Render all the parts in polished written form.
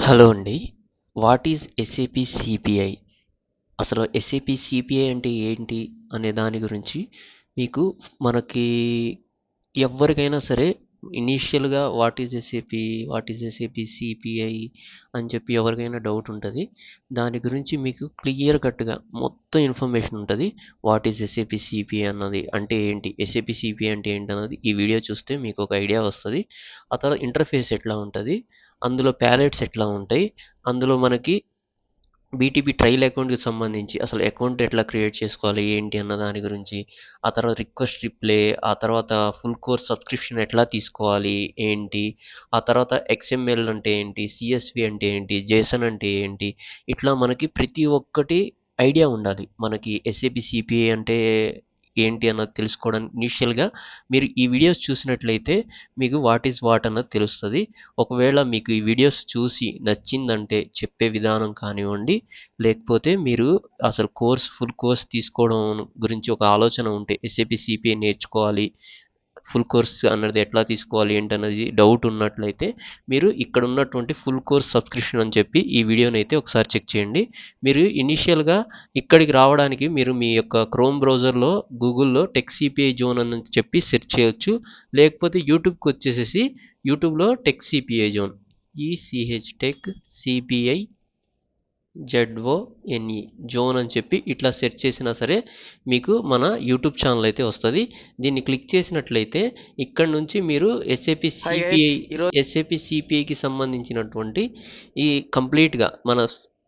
Hello అండి. What is SAP CPI? అసలు SAP CPI అంటే ఏంటి అనే దాని గురించి మీకు మనకి ఎవ్వరికైనా సరే ఇనీషియల్‌గా వాట్ ఈజ్ ఎస్ఏపి సిపిఐ అని చెప్పి ఎవరికైనా డౌట్ ఉంటది. దాని గురించి మీకు క్లియర్ కట్‌గా మొత్తం ఇన్ఫర్మేషన్ ఉంటది. వాట్ ఈజ్ ఎస్ఏపి సిపిఐ అన్నది అంటే ఏంటి? ఎస్ఏపి సిపిఐ అంటే ఏంటన్నది ఈ వీడియో చూస్తే మీకు ఒక ఐడియా వస్తది. ఆ తర్వాత ఇంటర్ఫేస్ ఎట్లా ఉంటది? అందులో ప్యాలెట్స్ ఎట్లా ఉంటాయి? అందులో మనకి బీటీపీ ట్రైల్ అకౌంట్‌కి సంబంధించి అసలు అకౌంట్ ఎట్లా క్రియేట్ చేసుకోవాలి? ఏంటి? అన్న దాని గురించి, ఆ తర్వాత రిక్వెస్ట్ రిప్లై, ఆ తర్వాత ఫుల్ కోర్స్ సబ్స్క్రిప్షన్ ఎట్లా తీసుకోవాలి? ఏంటి? ఆ తర్వాత ఎక్స్ఎంఎల్ అంటే ఏంటి? సీఎస్‌వి అంటే ఏంటి? జేసన్ అంటే ఏంటి? ఇట్లా మనకి ప్రతి ఒక్కటి ఐడియా ఉండాలి. మనకి ఎస్ఏపి సిపిఐ అంటే ఏంటి అన్నది తెలుసుకోవడానికి ఇనీషియల్‌గా మీరు ఈ వీడియోస్ చూసినట్లయితే మీకు వాట్ ఈస్ వాట్ అన్నది తెలుస్తది. ఒకవేళ మీకు ఈ వీడియోస్ చూసి నచ్చిందంటే చెప్పే విధానం కానివ్వండి, లేకపోతే మీరు అసలు ఫుల్ కోర్స్ తీసుకోవడం గురించి ఒక ఆలోచన ఉంటే ఎస్ఏపి సిపిఐ నేర్చుకోవాలి. ఫుల్ కోర్స్ అన్నది ఎట్లా తీసుకోవాలి ఏంటన్నది డౌట్ ఉన్నట్లయితే మీరు ఇక్కడ ఉన్నటువంటి ఫుల్ కోర్స్ సబ్స్క్రిప్షన్ అని చెప్పి ఈ వీడియోనైతే ఒకసారి చెక్ చేయండి. మీరు ఇనీషియల్‌గా ఇక్కడికి రావడానికి మీరు మీ యొక్క క్రోమ్ బ్రౌజర్‌లో గూగుల్‌లో టెక్ సిపిఐ జోన్ అని చెప్పి సెర్చ్ చేయొచ్చు. లేకపోతే యూట్యూబ్‌కొచ్చేసేసి యూట్యూబ్‌లో tech CPI zone tech CPI Z O N E zone అని చెప్పి ఇట్లా సెర్చ్ చేసినా సరే మీకు మన యూట్యూబ్ ఛానల్ అయితే వస్తుంది. దీన్ని క్లిక్ చేసినట్లయితే ఇక్కడ నుంచి మీరు హాయ్ గైస్ ఈరోజు ఎస్ఏపి సిపిఐకి సంబంధించినటువంటి ఈ కంప్లీట్గా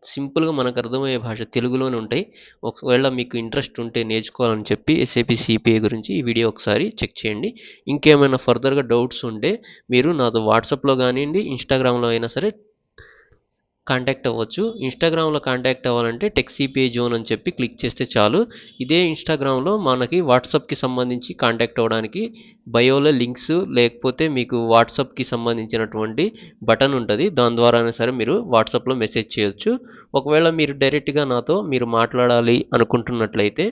సింపుల్గా మనకు అర్థమయ్యే భాష తెలుగులోనే ఉంటాయి. ఒకవేళ మీకు ఇంట్రెస్ట్ ఉంటే నేర్చుకోవాలని చెప్పి ఎస్ఏపి సిపిఐ గురించి ఈ వీడియో ఒకసారి చెక్ చేయండి. ఇంకేమైనా ఫర్దర్గా డౌట్స్ ఉంటే మీరు నాతో వాట్సాప్లో కానివ్వండి, ఇన్స్టాగ్రామ్లో అయినా సరే కాంటాక్ట్ అవ్వచ్చు. ఇన్‌స్టాగ్రామ్‌లో కాంటాక్ట్ అవ్వాలంటే టెక్ సిపిఐ జోన్ అని చెప్పి క్లిక్ చేస్తే చాలు. ఇదే ఇన్‌స్టాగ్రామ్‌లో మనకి వాట్సాప్‌కి సంబంధించి కాంటాక్ట్ అవ్వడానికి బయోలో లింక్స్ లేకపోతే మీకు వాట్సాప్‌కి సంబంధించినటువంటి బటన్ ఉంటది. దాని ద్వారానే సరే మీరు వాట్సాప్‌లో మెసేజ్ చేయొచ్చు. ఒకవేళ మీరు డైరెక్ట్‌గా నాతో మీరు మాట్లాడాలి అనుకుంటున్నట్లయితే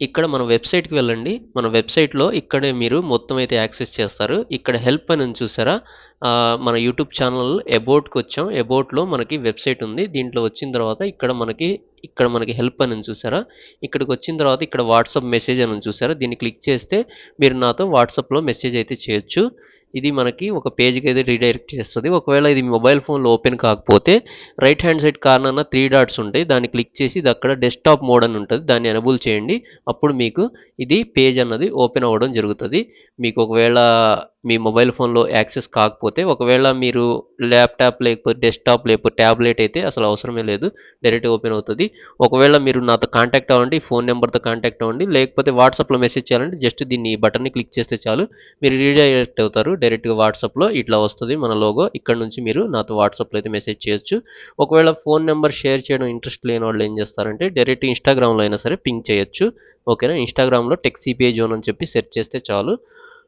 ఇక్కడ మన వెబ్‌సైట్‌కి వెళ్ళండి. మన వెబ్‌సైట్‌లో ఇక్కడే మీరు మొత్తం అయితే యాక్సెస్ చేస్తారు. ఇక్కడ హెల్ప్ అని ఉంది చూసారా? మన యూట్యూబ్ ఛానల్ అబౌట్‌కొచ్చాం. అబౌట్‌లో మనకి వెబ్‌సైట్ ఉంది. దీంట్లో వచ్చిన తర్వాత ఇక్కడ మనకి హెల్ప్ అని ఉంది చూసారా? ఇక్కడికొచ్చిన తర్వాత ఇక్కడ వాట్సాప్ మెసేజ్ అని ఉంది చూసారా? దీన్ని క్లిక్ చేస్తే మీరు నాతో వాట్సాప్‌లో మెసేజ్ అయితే చేయొచ్చు. ఇది మనకి ఒక పేజ్‌కి అయితే రీడైరెక్ట్ చేస్తది. ఒకవేళ ఇది మొబైల్ ఫోన్‌లో ఓపెన్ కాకపోతే రైట్ హ్యాండ్ సైడ్ కార్నర్‌న 3 డాట్స్ ఉంటాయి. దాన్ని క్లిక్ చేసి ఇది అక్కడ డెస్క్‌టాప్ మోడ్ అని ఉంటది. దాన్ని ఎనేబుల్ చేయండి. అప్పుడు మీకు ఇది పేజ్ అన్నది ఓపెన్ అవ్వడం జరుగుతది. మీకు ఒకవేళ మీ మొబైల్ ఫోన్‌లో యాక్సెస్ కాకపోతే ఒకవేళ మీరు ల్యాప్‌టాప్ లేకపోతే డెస్క్‌టాప్ లేకపోతే టాబ్లెట్ అయితే అసలు అవసరమే లేదు. డైరెక్ట్‌గా ఓపెన్ అవుతది. ఒకవేళ మీరు నాతో కాంటాక్ట్ అవ్వండి. ఫోన్ నంబర్‌తో కాంటాక్ట్ అవ్వండి. లేకపోతే వాట్సాప్‌లో మెసేజ్ చేయాలంటే జస్ట్ దీన్ని ఈ బటన్‌ని క్లిక్ చేస్తే చాలు. మీరు రీడైరెక్ట్ అవుతారు. డైరెక్ట్‌గా వాట్సాప్‌లో ఇట్లా వస్తది మన లోగో. ఇక్కడ నుంచి మీరు నాతో వాట్సాప్‌లో అయితే మెసేజ్ చేయొచ్చు. ఒకవేళ ఫోన్ నంబర్ షేర్ చేయడం ఇంట్రెస్ట్ లేనోళ్ళు ఏం చేస్తారంటే డైరెక్ట్ ఇన్‌స్టాగ్రామ్‌లో అయినా సరే పింగ్ చేయొచ్చు. ఓకేనా? ఇన్‌స్టాగ్రామ్‌లో టెక్ సిపిఐ జోన్ అని చెప్పి సెర్చ్ చేస్తే చాలు.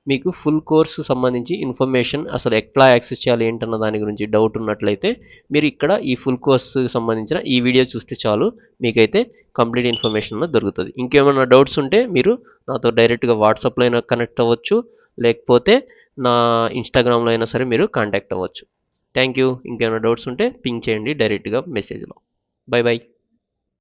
మీకు ఫుల్ కోర్స్ సంబంధించి ఇన్ఫర్మేషన్ అసలు ఎట్లా యాక్సెస్ చేయాలి ఏంటన్న దాని గురించి డౌట్ ఉన్నట్లయితే మీరు ఇక్కడ ఈ ఫుల్ కోర్స్‌కి సంబంధించిన ఈ వీడియో చూస్తే చాలు. మీకైతే కంప్లీట్ ఇన్ఫర్మేషన్ అన్నది దొరుకుతది. ఇంకేమైనా డౌట్స్ ఉంటే మీరు నాతో డైరెక్ట్‌గా వాట్సాప్‌లో అయినా కనెక్ట్ అవ్వచ్చు. లేకపోతే నా ఇన్‌స్టాగ్రామ్‌లో అయినా సరే మీరు కాంటాక్ట్ అవ్వచ్చు. Thank you. ఇంకేమైనా డౌట్స్ ఉంటే పింగ్ చేయండి డైరెక్ట్‌గా మెసేజ్‌లో. By by.